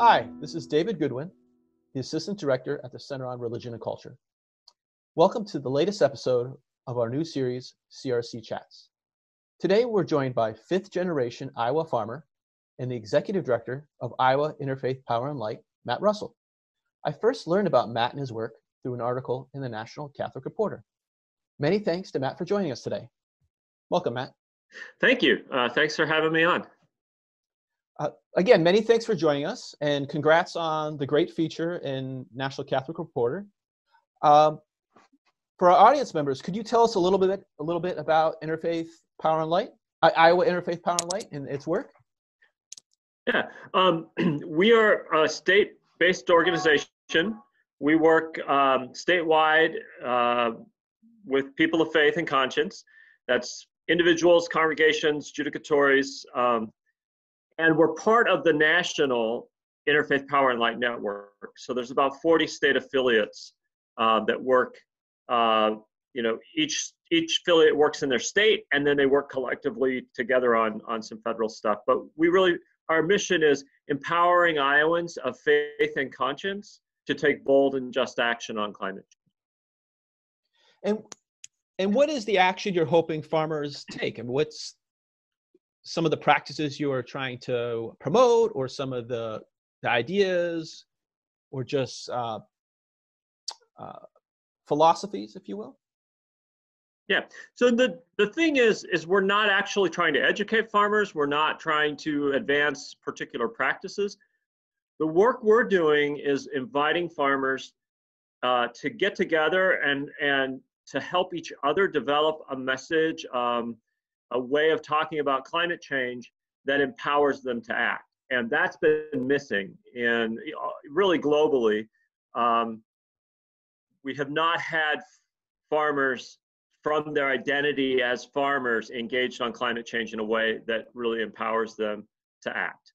Hi, this is David Goodwin, the Assistant Director at the Center on Religion and Culture. Welcome to the latest episode of our new series, CRC Chats. Today we're joined by fifth-generation Iowa farmer and the Executive Director of Iowa Interfaith Power Light, Matt Russell. I first learned about Matt and his work through an article in the National Catholic Reporter. Many thanks to Matt for joining us today. Welcome, Matt. Thank you. Thanks for having me on. Again, many thanks for joining us, and congrats on the great feature in National Catholic Reporter. For our audience members, could you tell us a little bit about Interfaith Power and Light, Iowa Interfaith Power and Light, and its work? Yeah, we are a state-based organization. We work statewide with people of faith and conscience. That's individuals, congregations, judicatories, and we're part of the national Interfaith Power and Light network. So there's about 40 state affiliates that work. Each affiliate works in their state, and then they work collectively together on some federal stuff. But our mission is empowering Iowans of faith and conscience to take bold and just action on climate change. And what is the action you're hoping farmers take? And what's some of the practices you are trying to promote, or some of the ideas, or just philosophies, if you will? Yeah. So the thing is we're not actually trying to educate farmers. We're not trying to advance particular practices. The work we're doing is inviting farmers to get together and to help each other develop a message, a way of talking about climate change that empowers them to act. And that's been missing in really globally. We have not had farmers from their identity as farmers engaged on climate change in a way that really empowers them to act.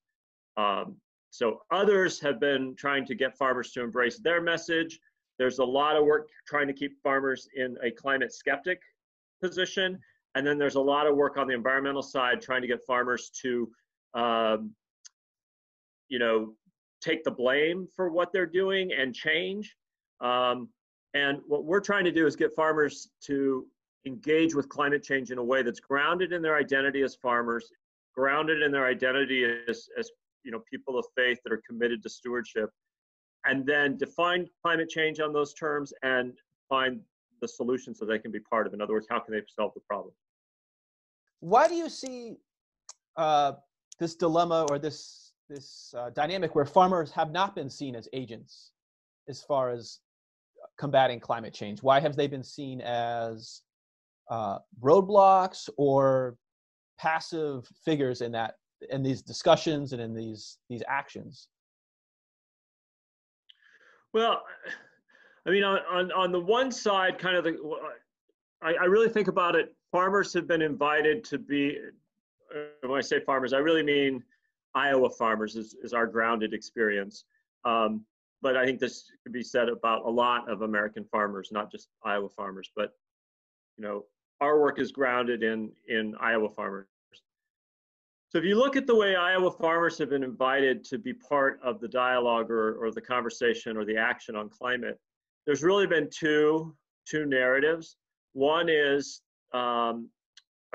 So others have been trying to get farmers to embrace their message. There's a lot of work trying to keep farmers in a climate skeptic position. And then there's a lot of work on the environmental side trying to get farmers to, take the blame for what they're doing and change. And what we're trying to do is get farmers to engage with climate change in a way that's grounded in their identity as farmers, grounded in their identity as people of faith that are committed to stewardship, and then define climate change on those terms and find the solution so they can be part of it. In other words, how can they solve the problem? Why do you see this dilemma or this dynamic where farmers have not been seen as agents as far as combating climate change? Why have they been seen as roadblocks or passive figures in these discussions and in these actions? Well, I mean, on the one side, I really think about it. Farmers have been invited to be. When I say farmers, I really mean Iowa farmers is our grounded experience. But I think this could be said about a lot of American farmers, not just Iowa farmers. But our work is grounded in Iowa farmers. So if you look at the way Iowa farmers have been invited to be part of the dialogue or the conversation or the action on climate, there's really been two narratives. One is a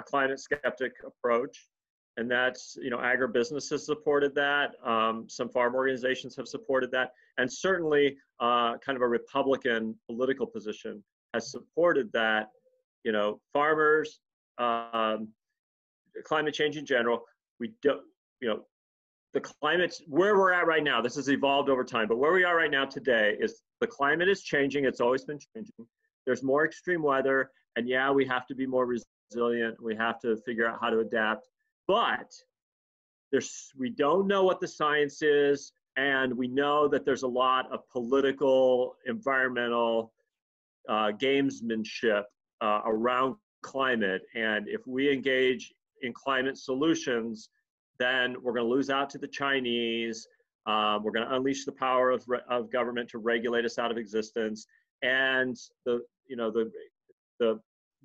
climate skeptic approach, and that's, agribusiness has supported that. Some farm organizations have supported that, and certainly kind of a Republican political position has supported that. Farmers, climate change in general, we don't, the climate, where we're at right now, this has evolved over time, but where we are right now today is the climate is changing. It's always been changing. There's more extreme weather, and yeah, we have to be more resilient. We have to figure out how to adapt, but we don't know what the science is, and we know that there's a lot of political, environmental gamesmanship around climate, and if we engage in climate solutions, then we're going to lose out to the Chinese. We're going to unleash the power of government to regulate us out of existence, and the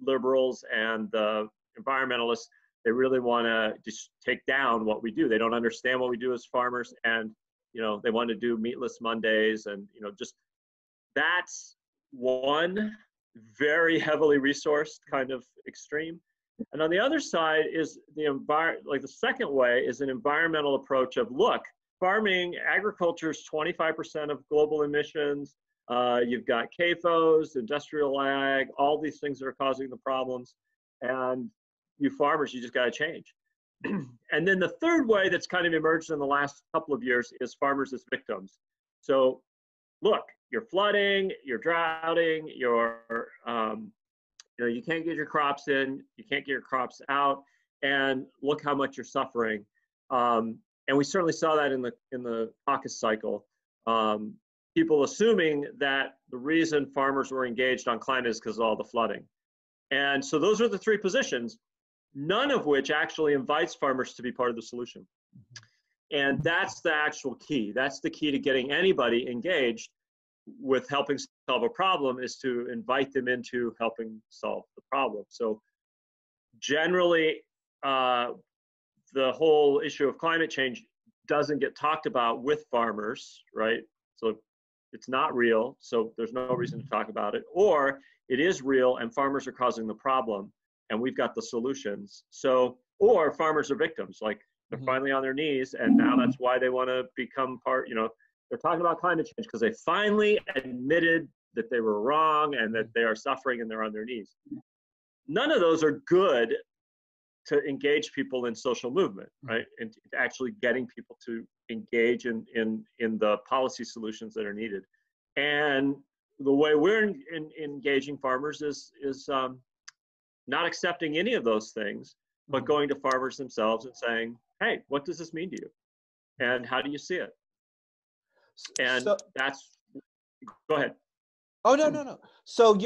liberals and the environmentalists, they really want to just take down what we do. They don't understand what we do as farmers, and they want to do meatless Mondays, and just that's one very heavily resourced kind of extreme. And on the other side is the second way is an environmental approach of, look, farming, agriculture is 25% of global emissions. You've got CAFOs, industrial ag, all these things that are causing the problems. And you farmers, you just got to change. And then the third way that's kind of emerged in the last couple of years is farmers as victims. So look, you're flooding, you're droughting, you can't get your crops in, you can't get your crops out, and look how much you're suffering. And we certainly saw that in the caucus cycle. People assuming that the reason farmers were engaged on climate is because of all the flooding. And so those are the three positions, none of which actually invites farmers to be part of the solution. And that's the actual key. That's the key to getting anybody engaged with helping solve a problem, is to invite them into helping solve the problem. So generally, the whole issue of climate change doesn't get talked about with farmers, right? So it's not real, so there's no reason to talk about it. Or it is real and farmers are causing the problem and we've got the solutions. So, or farmers are victims, like they're finally on their knees, and now that's why they want to become part, they're talking about climate change because they finally admitted that they were wrong and that they are suffering and they're on their knees. None of those are good to engage people in social movement, right? And actually getting people to engage in the policy solutions that are needed. And the way we're engaging farmers is not accepting any of those things, but going to farmers themselves and saying, hey, what does this mean to you? And how do you see it? And go ahead. Oh, no. So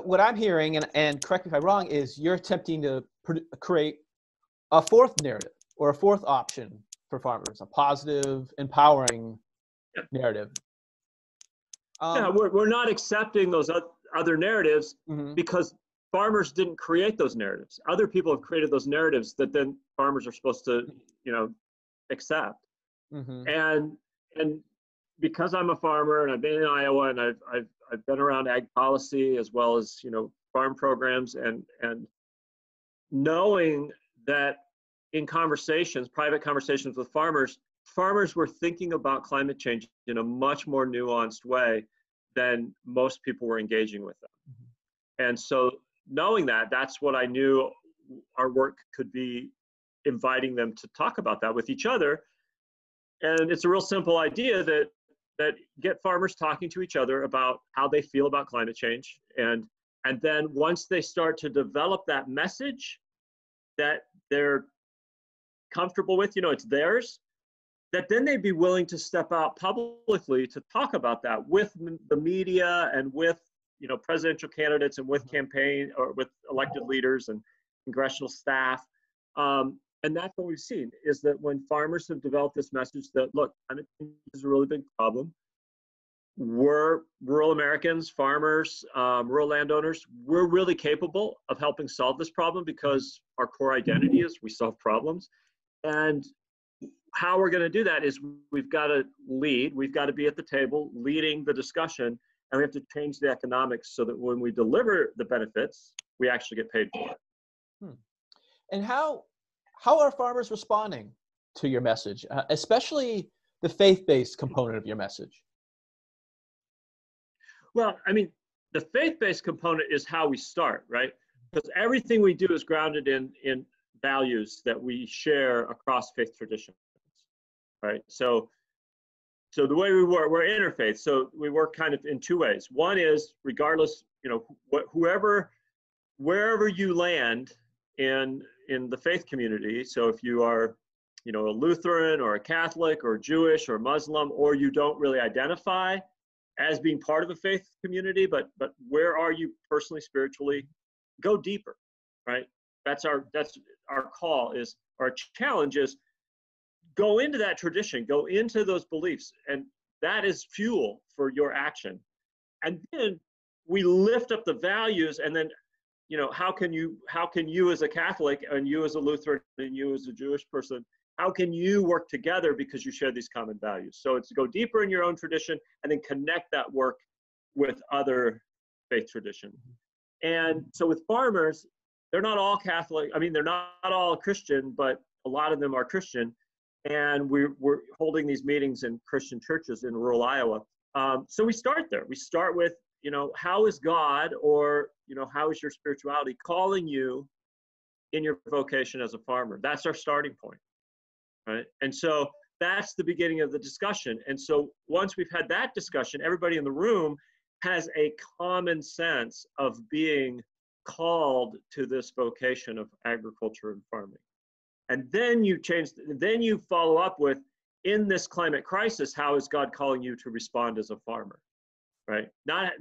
what I'm hearing, and correct me if I'm wrong, is you're attempting to create a fourth narrative or a fourth option for farmers, a positive, empowering narrative. We're not accepting those other narratives because farmers didn't create those narratives. Other people have created those narratives that then farmers are supposed to, accept. And because I'm a farmer and I've been in Iowa and I've been around ag policy as well as farm programs, and knowing that in conversations, private conversations with farmers were thinking about climate change in a much more nuanced way than most people were engaging with them. And so knowing that, that's what I knew our work could be, inviting them to talk about that with each other. And it's a real simple idea that get farmers talking to each other about how they feel about climate change. And then once they start to develop that message that they're comfortable with, it's theirs, that then they'd be willing to step out publicly to talk about that with the media and with, presidential candidates and with campaign or with elected leaders and congressional staff. And that's what we've seen, is that when farmers have developed this message that, look, climate change is a really big problem. We're rural Americans, farmers, rural landowners, we're really capable of helping solve this problem because our core identity is we solve problems. And how we're going to do that is we've got to lead, we've got to be at the table leading the discussion, and we have to change the economics so that when we deliver the benefits, we actually get paid for it. And how are farmers responding to your message, especially the faith-based component of your message? Well, I mean, the faith-based component is how we start, right? Because everything we do is grounded in values that we share across faith traditions, right? So the way we work, we're interfaith. So we work kind of in two ways. One is, regardless, wherever you land in the faith community. So if you are, a Lutheran or a Catholic or Jewish or Muslim, or you don't really identify as being part of a faith community, but where are you personally, spiritually? Go deeper, right? That's our call, is our challenge is go into that tradition, go into those beliefs, and that is fuel for your action. And then we lift up the values, and then how can you as a Catholic and you as a Lutheran and you as a Jewish person how can you work together because you share these common values? So it's to go deeper in your own tradition and then connect that work with other faith tradition. And so with farmers, they're not all Catholic. I mean, they're not all Christian, but a lot of them are Christian. And we're holding these meetings in Christian churches in rural Iowa. So we start there. We start with, how is God, or, how is your spirituality calling you in your vocation as a farmer? That's our starting point, right? And so that's the beginning of the discussion. And so once we've had that discussion, everybody in the room has a common sense of being called to this vocation of agriculture and farming. And then you follow up with, in this climate crisis, how is God calling you to respond as a farmer, right? Not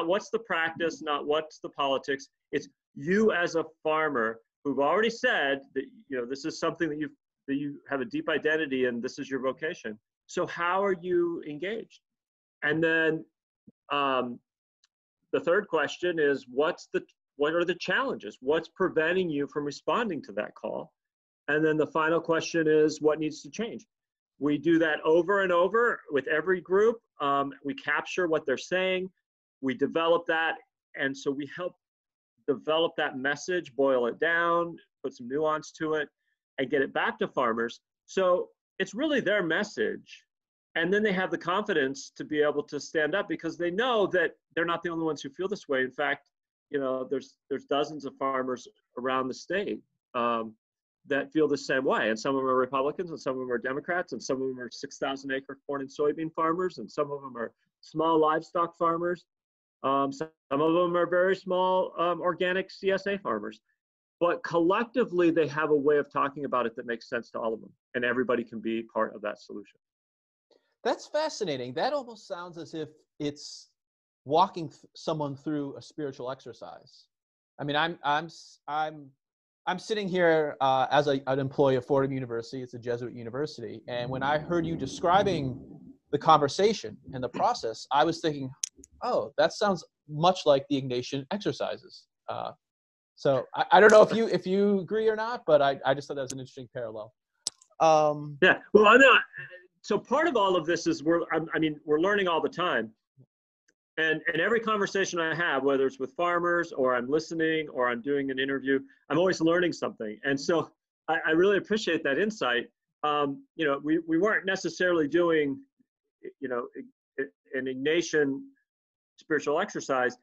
what's the practice, not what's the politics. It's you as a farmer who've already said that, this is something that you have a deep identity in, this is your vocation. So how are you engaged? And then the third question is, what are the challenges? What's preventing you from responding to that call? And then the final question is, what needs to change? We do that over and over with every group. We capture what they're saying. We develop that. And so we help develop that message, boil it down, put some nuance to it, and get it back to farmers. So it's really their message. And then they have the confidence to be able to stand up because they know that they're not the only ones who feel this way. In fact, there's dozens of farmers around the state that feel the same way. And some of them are Republicans, and some of them are Democrats, and some of them are 6,000 acre corn and soybean farmers, and some of them are small livestock farmers. Some of them are very small organic CSA farmers. But collectively, they have a way of talking about it that makes sense to all of them, and everybody can be part of that solution. That's fascinating. That almost sounds as if it's walking someone through a spiritual exercise. I mean, I'm sitting here as an employee of Fordham University. It's a Jesuit university. And when I heard you describing the conversation and the process, I was thinking, oh, that sounds much like the Ignatian exercises. So I don't know if you agree or not, but I just thought that was an interesting parallel. Yeah, well, I know. So part of all of this is we're learning all the time. And every conversation I have, whether it's with farmers or I'm listening or I'm doing an interview, I'm always learning something. And so I really appreciate that insight. We weren't necessarily doing, an Ignatian spiritual exercise,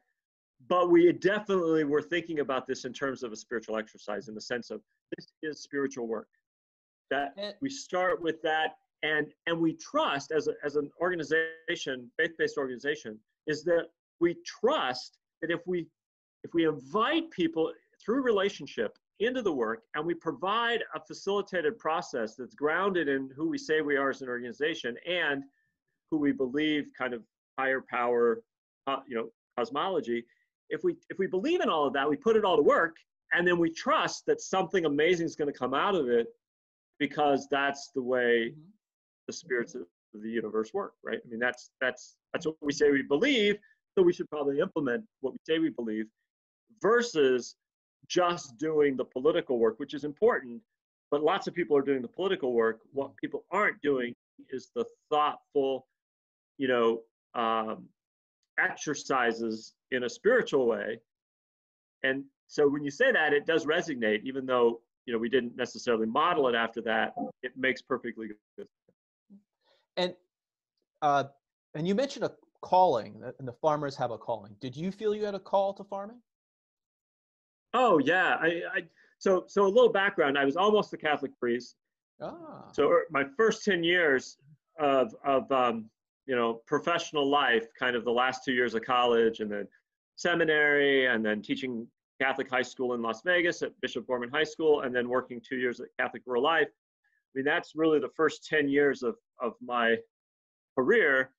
but we definitely were thinking about this in terms of a spiritual exercise, in the sense of this is spiritual work. That we start with that, and we trust as an organization, faith-based organization, is that we trust that if we invite people through relationship into the work, and we provide a facilitated process that's grounded in who we say we are as an organization and who we believe kind of higher power, cosmology. If we believe in all of that, we put it all to work, and then we trust that something amazing is going to come out of it, because that's the way the spirits of the universe work, right? I mean, that's what we say we believe, so we should probably implement what we say we believe, versus just doing the political work, which is important, but lots of people are doing the political work. What people aren't doing is the thoughtful, exercises in a spiritual way. And so when you say that, it does resonate, even though we didn't necessarily model it after that. It makes perfectly good sense. And you mentioned a calling, and the farmers have a calling. Did you feel you had a call to farming? Oh yeah, so a little background. I was almost a Catholic priest. So my first 10 years of professional life, kind of the last 2 years of college, and then seminary, and then teaching Catholic high school in Las Vegas at Bishop Gorman High School, and then working 2 years at Catholic Rural Life. I mean, that's really the first 10 years of my career,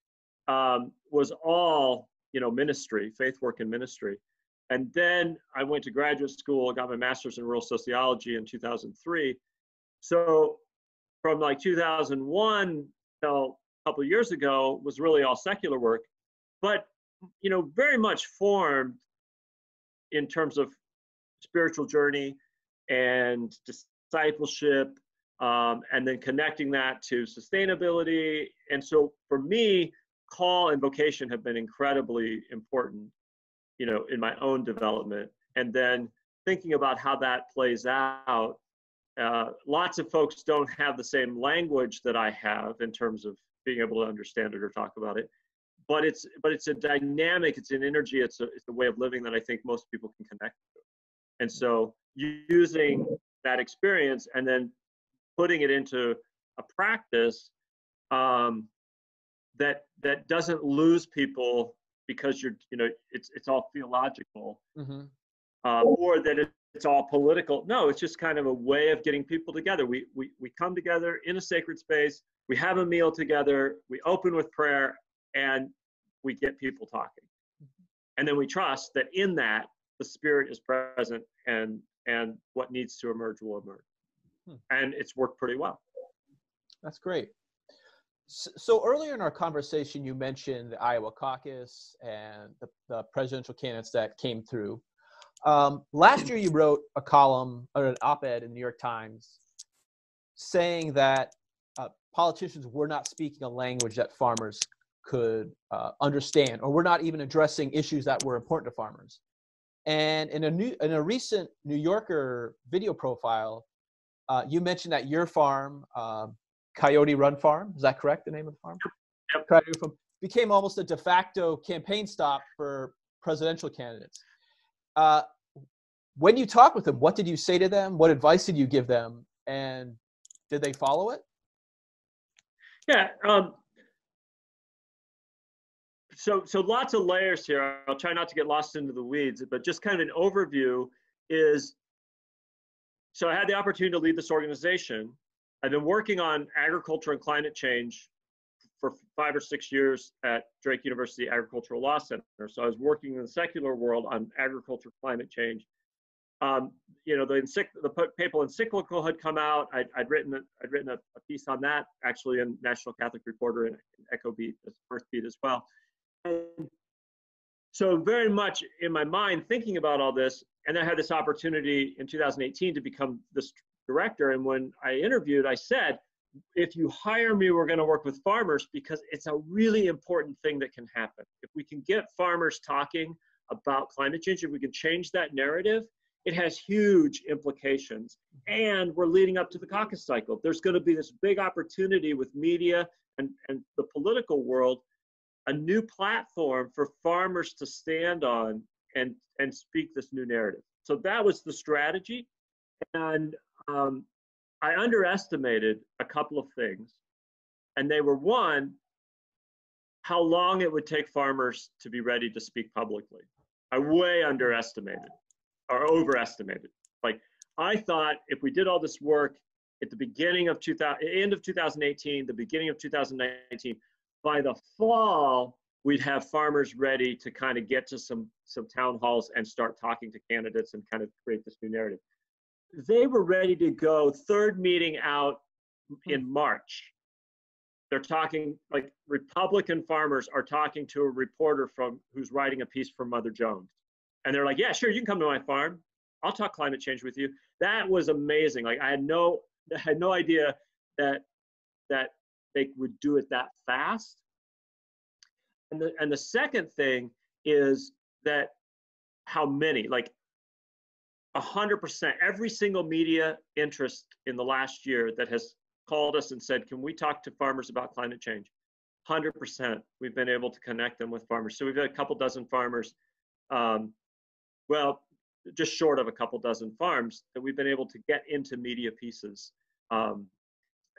was all, ministry, faith work and ministry. And then I went to graduate school, got my master's in rural sociology in 2003. So from like 2001 till a couple of years ago was really all secular work, but, very much formed in terms of spiritual journey and discipleship and then connecting that to sustainability. And so for me, call and vocation have been incredibly important, in my own development. And then thinking about how that plays out. Lots of folks don't have the same language that I have in terms of being able to understand it or talk about it. But it's a dynamic, it's an energy, it's a way of living that I think most people can connect to. And so using that experience and then putting it into a practice that doesn't lose people because it's all theological, or that it's all political. No, it's just kind of a way of getting people together. We come together in a sacred space, we have a meal together, we open with prayer, and we get people talking. And then we trust that in that, the Spirit is present, and what needs to emerge will emerge. And it's worked pretty well. That's great. So earlier in our conversation, you mentioned the Iowa caucus and the presidential candidates that came through. Last year, you wrote a column or an op-ed in the New York Times saying that politicians were not speaking a language that farmers could understand, or were not even addressing issues that were important to farmers. And in a recent New Yorker video profile, you mentioned that your farm, Coyote Run Farm, is that correct, the name of the farm? Yep. Coyote Farm, became almost a de facto campaign stop for presidential candidates. When you talked with them, what did you say to them? What advice did you give them? And did they follow it? Yeah. So lots of layers here. I'll try not to get lost into the weeds, but just kind of an overview is, so I had the opportunity to lead this organization. I've been working on agriculture and climate change for 5 or 6 years at Drake University Agricultural Law Center. So I was working in the secular world on agriculture, climate change. The papal encyclical had come out. I'd written a piece on that, actually, in National Catholic Reporter and Echo Beat, the first beat as well. And so very much in my mind thinking about all this, and I had this opportunity in 2018 to become this director. And when I interviewed, I said, if you hire me, we're going to work with farmers, because it's a really important thing that can happen. If we can get farmers talking about climate change, if we can change that narrative, it has huge implications. And we're leading up to the caucus cycle. There's going to be this big opportunity with media and the political world, a new platform for farmers to stand on and speak this new narrative. So that was the strategy. And I underestimated a couple of things. And they were, one, how long it would take farmers to be ready to speak publicly. I way underestimated or overestimated. Like, I thought if we did all this work at the beginning of end of 2018, the beginning of 2019, by the fall, we'd have farmers ready to kind of get to some town halls and start talking to candidates and kind of create this new narrative. They were ready to go, third meeting out in March. They're talking, like, Republican farmers are talking to a reporter who's writing a piece for Mother Jones. And they're like, yeah, sure, you can come to my farm. I'll talk climate change with you. That was amazing. Like, I had no idea that they would do it that fast. And the second thing is that how many, like 100%, every single media interest in the last year that has called us and said, can we talk to farmers about climate change? 100%, we've been able to connect them with farmers. So we've had a couple dozen farmers, well, just short of a couple dozen farms that we've been able to get into media pieces.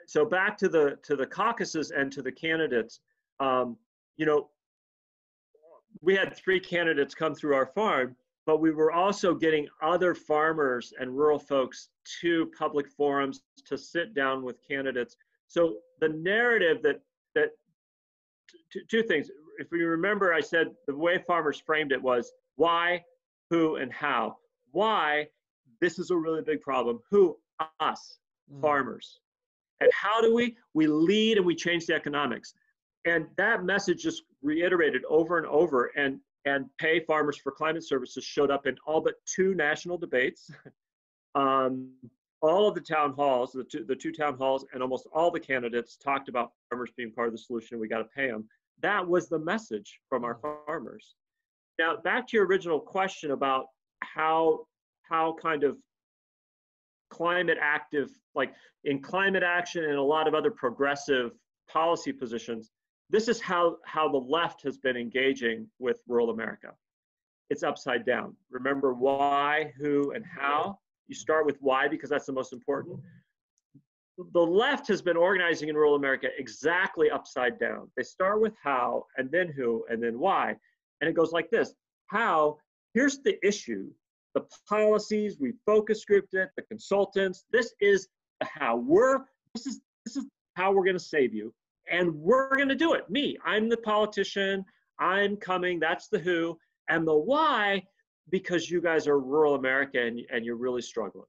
So back to the caucuses and to the candidates, we had 3 candidates come through our farm, but we were also getting other farmers and rural folks to public forums to sit down with candidates. So the narrative that two things. If we remember, I said the way farmers framed it was why, who, and how. Why, this is a really big problem. Who? Us, farmers. And how do we lead and we change the economics. And that message just reiterated over and over, and Pay Farmers for Climate Services showed up in all but 2 national debates. all of the town halls, the two town halls, and almost all the candidates talked about farmers being part of the solution. We got to pay them. That was the message from our farmers. Now, back to your original question about how kind of climate active, like in climate action and a lot of other progressive policy positions, this is how the left has been engaging with rural America. It's upside down. Remember why, who, and how. You start with why because that's the most important. The left has been organizing in rural America exactly upside down. They start with how, and then who, and then why. And it goes like this. How, here's the issue. The policies, we focus grouped it, the consultants, this is the how. This is how we're gonna save you. And we're gonna do it. Me, I'm the politician, I'm coming, that's the who. And the why, because you guys are rural America and you're really struggling,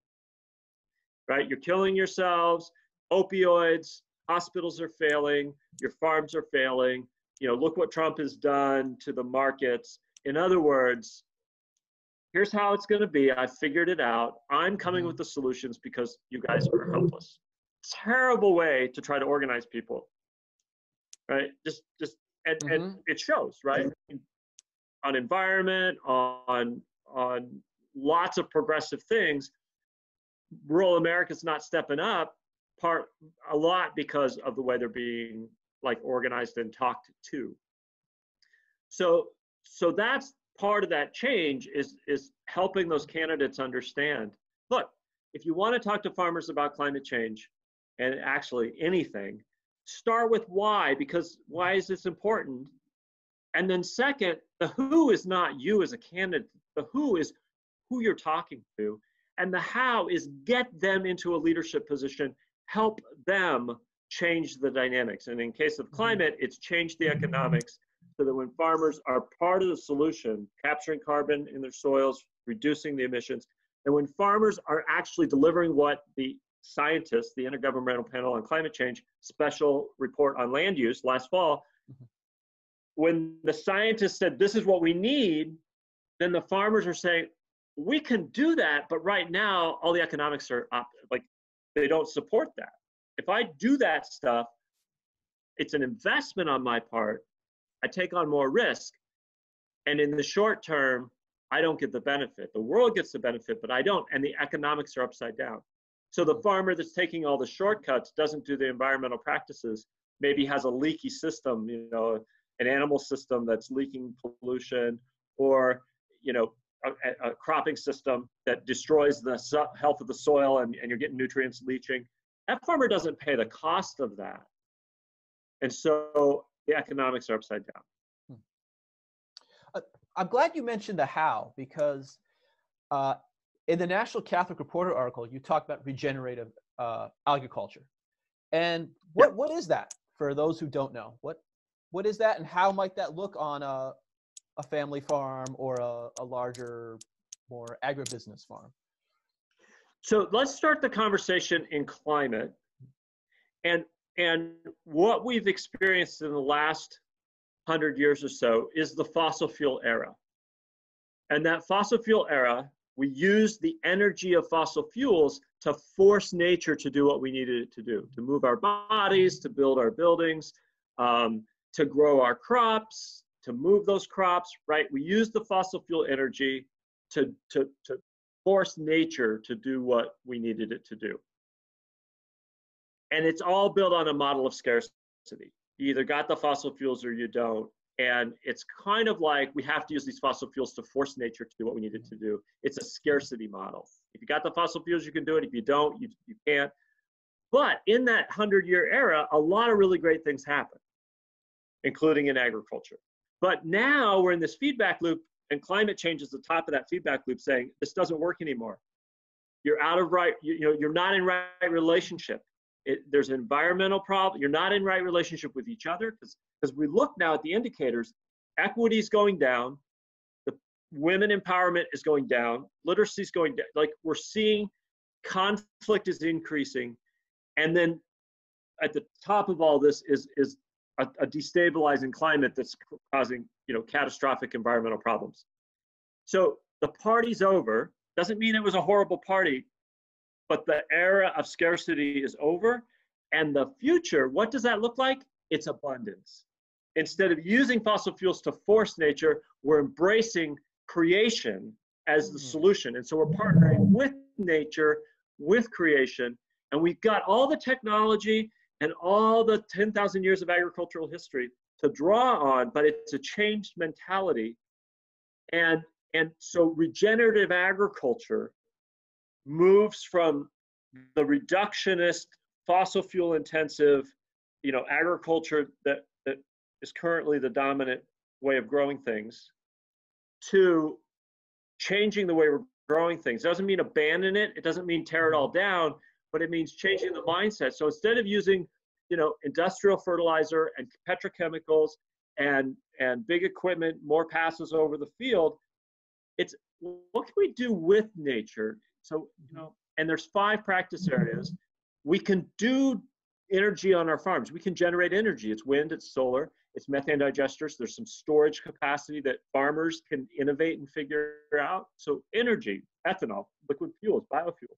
right? You're killing yourselves, opioids, hospitals are failing, your farms are failing. You know, look what Trump has done to the markets. In other words, here's how it's going to be. I figured it out. I'm coming with the solutions because you guys are helpless. Terrible way to try to organize people, right? And it shows, right? On environment, on lots of progressive things, rural America's not stepping up a lot because of the way they're being like organized and talked to. So that's part of that change is helping those candidates understand, look, if you want to talk to farmers about climate change and actually anything, start with why, because why is this important? And then second, the who is not you as a candidate. The who is who you're talking to. And the how is get them into a leadership position, help them change the dynamics. And in case of climate, it's change the economics so that when farmers are part of the solution, capturing carbon in their soils, reducing the emissions, and when farmers are actually delivering what the scientists, the Intergovernmental Panel on Climate Change special report on land use last fall, when the scientists said, this is what we need, then the farmers are saying, we can do that, but right now, all the economics are up, like they don't support that. If I do that stuff, it's an investment on my part. I take on more risk. And in the short term, I don't get the benefit. The world gets the benefit, but I don't. And the economics are upside down. So the farmer that's taking all the shortcuts doesn't do the environmental practices, maybe has a leaky system, you know, an animal system that's leaking pollution, or, you know, a cropping system that destroys the health of the soil and you're getting nutrients leaching. That farmer doesn't pay the cost of that. And so the economics are upside down. I'm glad you mentioned the how, because in the National Catholic Reporter article, you talked about regenerative agriculture. And what is that for those who don't know? What is that, and how might that look on a family farm or a larger, more agribusiness farm? So let's start the conversation in climate. And what we've experienced in the last 100 years or so is the fossil fuel era. And that fossil fuel era, we used the energy of fossil fuels to force nature to do what we needed it to do, to move our bodies, to build our buildings, to grow our crops, to move those crops, right? We use the fossil fuel energy to force nature to do what we needed it to do. And it's all built on a model of scarcity. You either got the fossil fuels or you don't. And it's kind of like we have to use these fossil fuels to force nature to do what we need it to do. It's a scarcity model. If you got the fossil fuels, you can do it. If you don't, you can't. But in that 100-year era, a lot of really great things happen, including in agriculture. But now we're in this feedback loop, and climate change is the top of that feedback loop, saying this doesn't work anymore. You're out of right, you're not in right relationship. There's an environmental problem. You're not in right relationship with each other, because we look now at the indicators. Equity is going down. The women empowerment is going down. Literacy is going down. Like, we're seeing conflict is increasing. And then at the top of all this is a destabilizing climate that's causing, catastrophic environmental problems. So the party's over. Doesn't mean it was a horrible party. but the era of scarcity is over. And the future, what does that look like? It's abundance. Instead of using fossil fuels to force nature, we're embracing creation as the solution. And so we're partnering with nature, with creation, and we've got all the technology and all the 10,000 years of agricultural history to draw on, but it's a changed mentality. And so regenerative agriculture moves from the reductionist, fossil fuel intensive, agriculture that is currently the dominant way of growing things, to changing the way we're growing things. It doesn't mean abandon it. It doesn't mean tear it all down, but it means changing the mindset. So instead of using, industrial fertilizer and petrochemicals and big equipment, more passes over the field, it's what can we do with nature? So, and there's 5 practice areas. We can do energy on our farms. We can generate energy. It's wind, it's solar, it's methane digesters. There's some storage capacity that farmers can innovate and figure out. So energy, ethanol, liquid fuels, biofuel,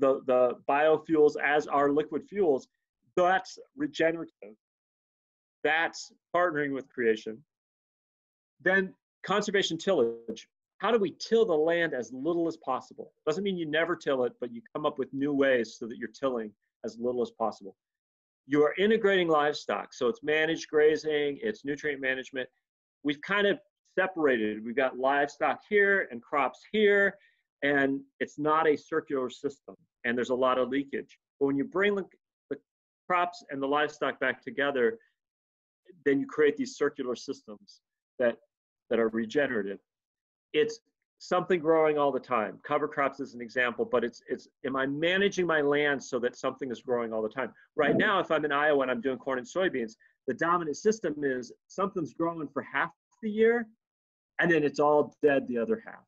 the biofuels as our liquid fuels, that's regenerative. That's partnering with creation. Then conservation tillage. How do we till the land as little as possible? Doesn't mean you never till it, but you come up with new ways so that you're tilling as little as possible. You are integrating livestock. So it's managed grazing, it's nutrient management. We've kind of separated. We've got livestock here and crops here, and it's not a circular system, and there's a lot of leakage. But when you bring the crops and the livestock back together, then you create these circular systems that are regenerative. It's something growing all the time. Cover crops is an example, but it's am I managing my land so that something is growing all the time? Right now, if I'm in Iowa and I'm doing corn and soybeans, the dominant system is something's growing for half the year, and then it's all dead the other half.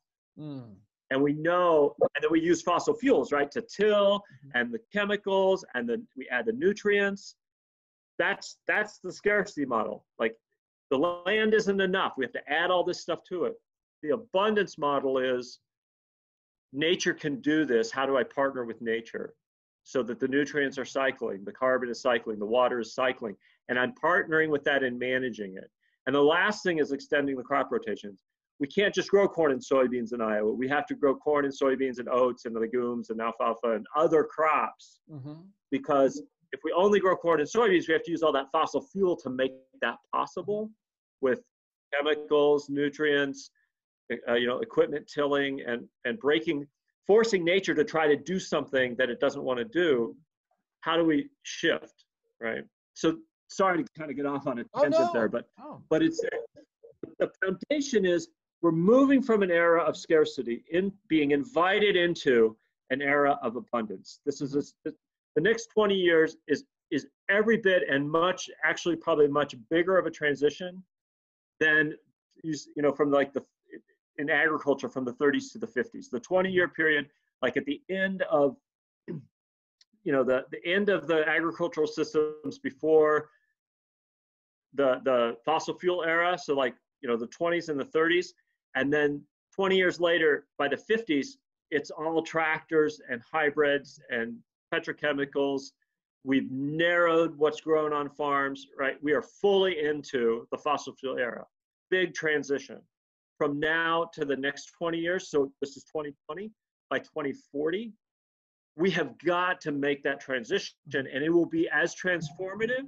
And we know, and then we use fossil fuels, right, to till, and the chemicals, and then we add the nutrients. That's the scarcity model. Like, the land isn't enough. We have to add all this stuff to it. The abundance model is nature can do this. How do I partner with nature so that the nutrients are cycling, the carbon is cycling, the water is cycling, and I'm partnering with that and managing it. And the last thing is extending the crop rotations. We can't just grow corn and soybeans in Iowa. We have to grow corn and soybeans and oats and legumes and alfalfa and other crops, because if we only grow corn and soybeans, we have to use all that fossil fuel to make that possible with chemicals, nutrients, equipment tilling, and forcing nature to try to do something that it doesn't want to do. How do we shift, right? So sorry to kind of get off on a tangent there, but it's the foundation is we're moving from an era of scarcity in being invited into an era of abundance. This is the next 20 years is every bit and much, actually probably much bigger of a transition than from like in agriculture from the 30s to the 50s. The 20-year period, like at the end of the end of the agricultural systems before the fossil fuel era, so like the 20s and the 30s, and then 20 years later, by the 50s, it's all tractors and hybrids and petrochemicals. We've narrowed what's grown on farms, right? We are fully into the fossil fuel era. Big transition from now to the next 20 years. So this is 2020. By 2040, we have got to make that transition, and it will be as transformative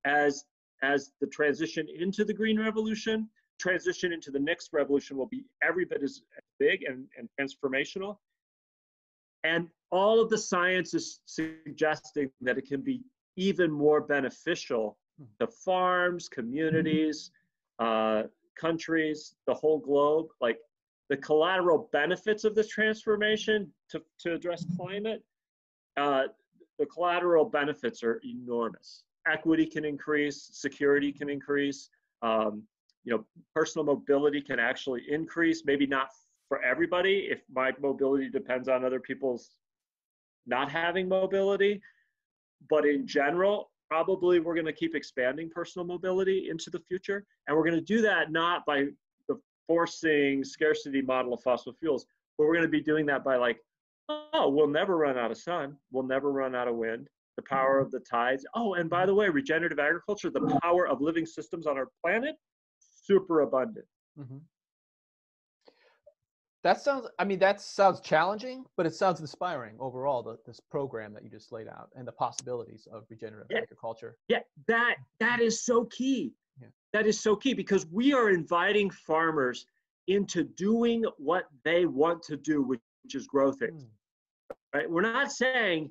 as the transition into the green revolution. Transition into the next revolution will be every bit as big and transformational. And all of the science is suggesting that it can be even more beneficial to farms, communities, countries, the whole globe. Like, the collateral benefits of this transformation to address climate, the collateral benefits are enormous. Equity can increase, security can increase, personal mobility can actually increase, maybe not for everybody. If my mobility depends on other people's not having mobility, but in general, probably we're going to keep expanding personal mobility into the future. And we're going to do that not by the forcing scarcity model of fossil fuels, but we're going to be doing that by like oh, we'll never run out of sun. We'll never run out of wind. The power of the tides. Oh, and by the way, regenerative agriculture, the power of living systems on our planet, super abundant. Mm-hmm. That sounds challenging, but it sounds inspiring overall, this program that you just laid out and the possibilities of regenerative agriculture. Yeah, that is so key. Yeah. That is so key because we are inviting farmers into doing what they want to do, which is grow things. Right? We're not saying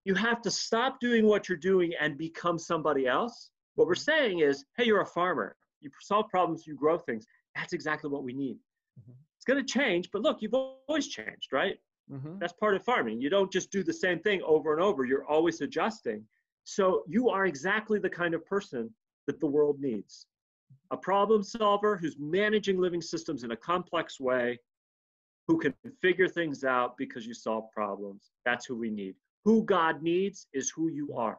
you have to stop doing what you're doing and become somebody else. What we're saying is, hey, you're a farmer. You solve problems, you grow things. That's exactly what we need. Mm-hmm. It's going to change, but look, you've always changed, right? Mm-hmm. That's part of farming. You don't just do the same thing over and over. You're always adjusting. So you are exactly the kind of person that the world needs. A problem solver who's managing living systems in a complex way, who can figure things out because you solve problems. That's who we need. Who God needs is who you are.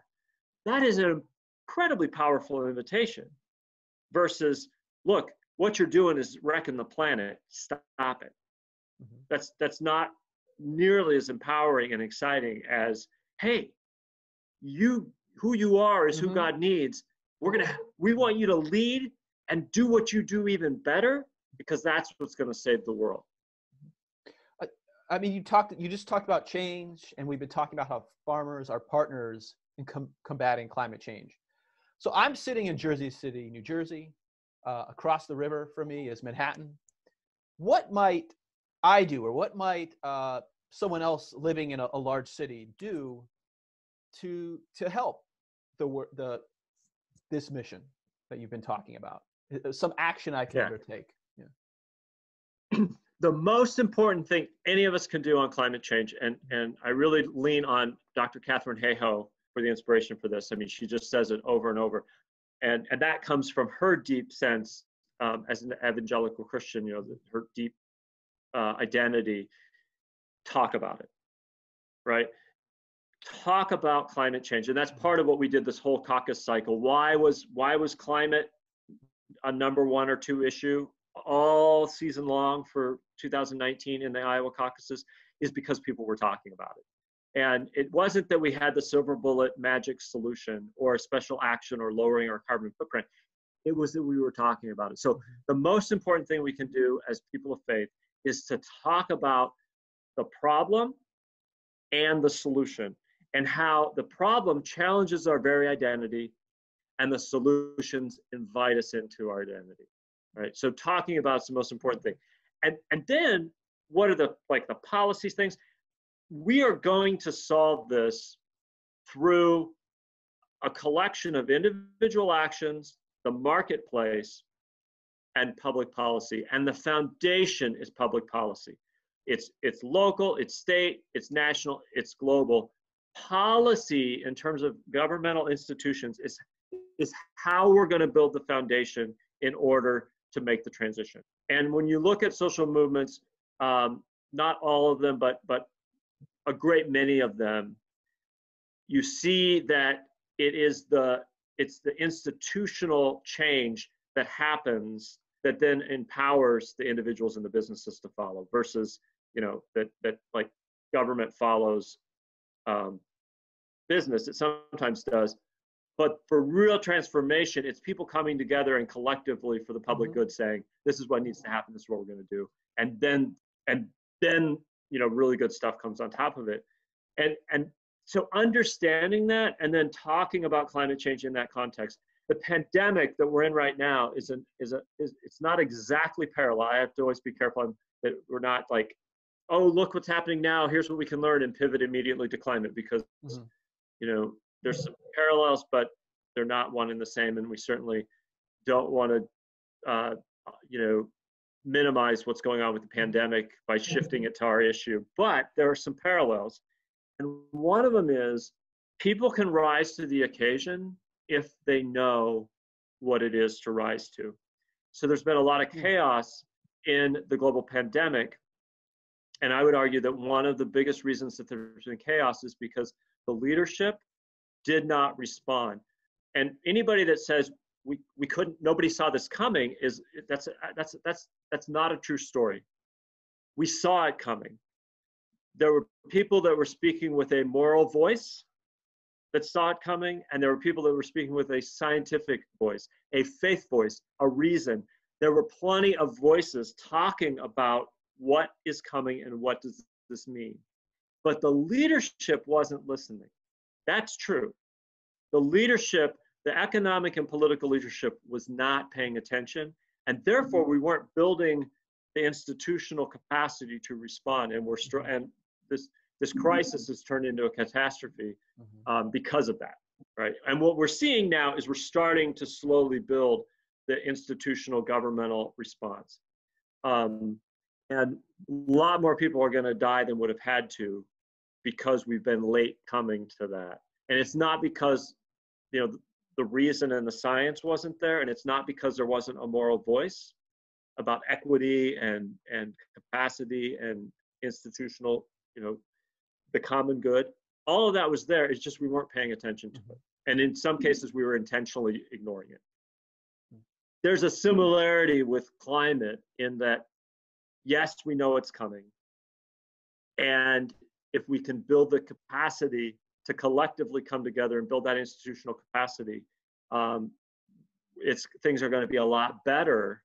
That is an incredibly powerful invitation versus, look, what you're doing is wrecking the planet. Stop it. Mm-hmm. That's not nearly as empowering and exciting as, hey, who you are is mm-hmm. who God needs. We want you to lead and do what you do even better, because that's what's going to save the world. I mean, you just talked about change, and we've been talking about how farmers are partners in combating climate change. So I'm sitting in Jersey City, New Jersey. Across the river from me is Manhattan. What might I do, or what might someone else living in a large city do to help this mission that you've been talking about? Some action I can undertake. Yeah. The most important thing any of us can do on climate change, and I really lean on Dr. Catherine Hayhoe for the inspiration for this. I mean, she just says it over and over. And that comes from her deep sense as an evangelical Christian, her deep identity. Talk about it, right? Talk about climate change. And that's part of what we did this whole caucus cycle. Why was climate a number 1 or 2 issue all season long for 2019 in the Iowa caucuses? Is because people were talking about it. And it wasn't that we had the silver bullet magic solution or a special action or lowering our carbon footprint. It was that we were talking about it. So the most important thing we can do as people of faith is to talk about the problem and the solution, and how the problem challenges our very identity and the solutions invite us into our identity, right? So talking about is the most important thing. And then what are the policies things? We are going to solve this through a collection of individual actions, the marketplace, and public policy. And the foundation is public policy. It's local, it's state, it's national, it's global. Policy in terms of governmental institutions is how we're going to build the foundation in order to make the transition. And when you look at social movements, not all of them, but a great many of them, you see that it's the institutional change that happens that then empowers the individuals and the businesses to follow, versus that like government follows business. It sometimes does, but for real transformation, it's people coming together and collectively for the public good, saying this is what needs to happen, this is what we're going to do, and then really good stuff comes on top of it. And so understanding that and then talking about climate change in that context. The pandemic that we're in right now is it's not exactly parallel. I have to always be careful that we're not like, oh, look what's happening now, here's what we can learn and pivot immediately to climate, because there's some parallels, but they're not one and the same, and we certainly don't want to minimize what's going on with the pandemic by shifting it to our issue. But there are some parallels. And one of them is people can rise to the occasion if they know what it is to rise to. So there's been a lot of chaos in the global pandemic. And I would argue that one of the biggest reasons that there's been chaos is because the leadership did not respond. And anybody that says we couldn't, nobody saw this coming, that's not a true story. We saw it coming. there were people that were speaking with a moral voice that saw it coming, and there were people that were speaking with a scientific voice, a faith voice, a reason. There were plenty of voices talking about what is coming and what does this mean. But the leadership wasn't listening. That's true. The leadership, the economic and political leadership, was not paying attention, and therefore we weren't building the institutional capacity to respond. And this crisis has turned into a catastrophe because of that, right? And what we're seeing now is we're starting to slowly build the institutional governmental response. And a lot more people are going to die than would have had to because we've been late coming to that. And it's not because, you know, the reason and the science wasn't there, and it's not because there wasn't a moral voice about equity and capacity and institutional, you know, the common good. All of that was there. It's just we weren't paying attention to it. And in some cases, we were intentionally ignoring it. There's a similarity with climate in that, yes, we know it's coming. And if we can build the capacity to collectively come together and build that institutional capacity, things are going to be a lot better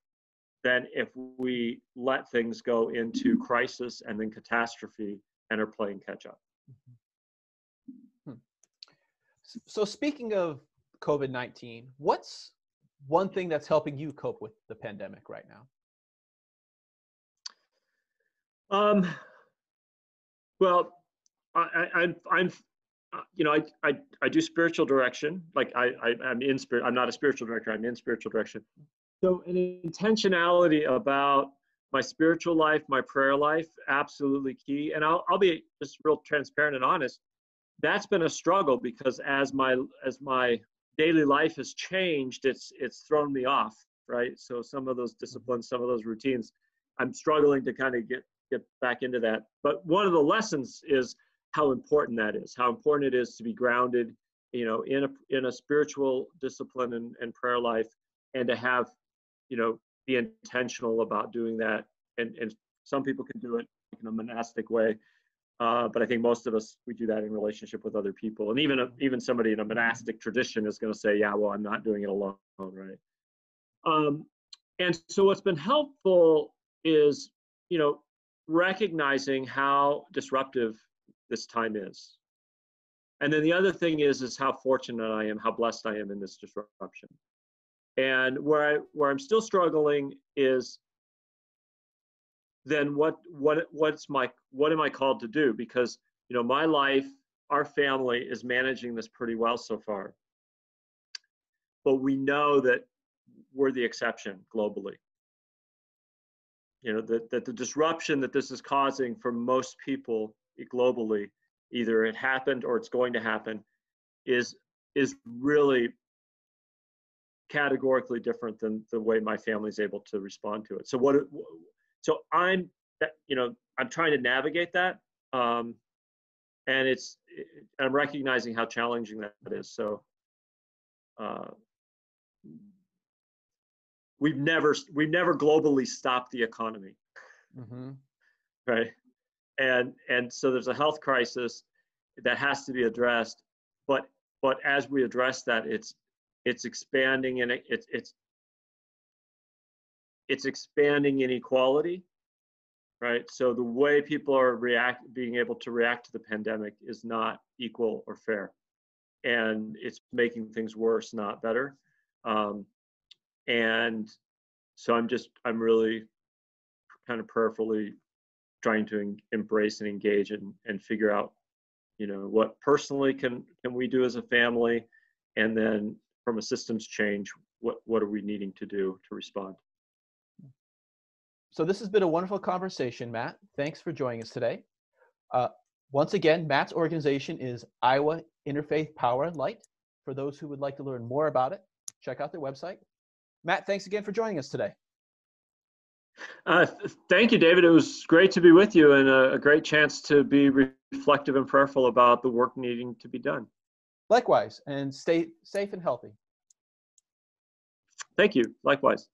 than if we let things go into crisis and then catastrophe and are playing catch up. So speaking of COVID-19, what's one thing that's helping you cope with the pandemic right now? Well, I'm you know, I do spiritual direction. Like I'm in spirit. I'm not a spiritual director. I'm in spiritual direction. So an intentionality about my spiritual life, my prayer life, absolutely key. And I'll be just real transparent and honest. That's been a struggle because as my daily life has changed, it's thrown me off, right? So some of those disciplines, some of those routines, I'm struggling to kind of get back into that. But one of the lessons is how important that is, how important it is to be grounded, you know, in a spiritual discipline and prayer life, and to have, you know, be intentional about doing that. And some people can do it in a monastic way. But I think most of us, we do that in relationship with other people. And even somebody in a monastic tradition is going to say, yeah, well, I'm not doing it alone, right? And so what's been helpful is, you know, recognizing how disruptive this time is. And then the other thing is how fortunate I am, how blessed I am in this disruption. And where I'm still struggling is then what am I called to do? Because, you know, my life, our family is managing this pretty well so far. But we know that we're the exception globally. You know, that the disruption that this is causing for most people globally, either it happened or it's going to happen, is really categorically different than the way my family is able to respond to it. So I'm trying to navigate that, and I'm recognizing how challenging that is. So we've never globally stopped the economy, right? And so there's a health crisis that has to be addressed, but as we address that, it's expanding, and it's expanding inequality, right? So the way people are being able to react to the pandemic is not equal or fair, and it's making things worse, not better. And so I'm really kind of prayerfully trying to embrace and engage and figure out, you know, what personally can we do as a family, and then from a systems change, what are we needing to do to respond? So this has been a wonderful conversation, Matt. Thanks for joining us today. Once again, Matt's organization is Iowa Interfaith Power Light. For those who would like to learn more about it, check out their website. Matt, thanks again for joining us today. Thank you, David. It was great to be with you, and a great chance to be reflective and prayerful about the work needing to be done. Likewise, and stay safe and healthy. Thank you. Likewise.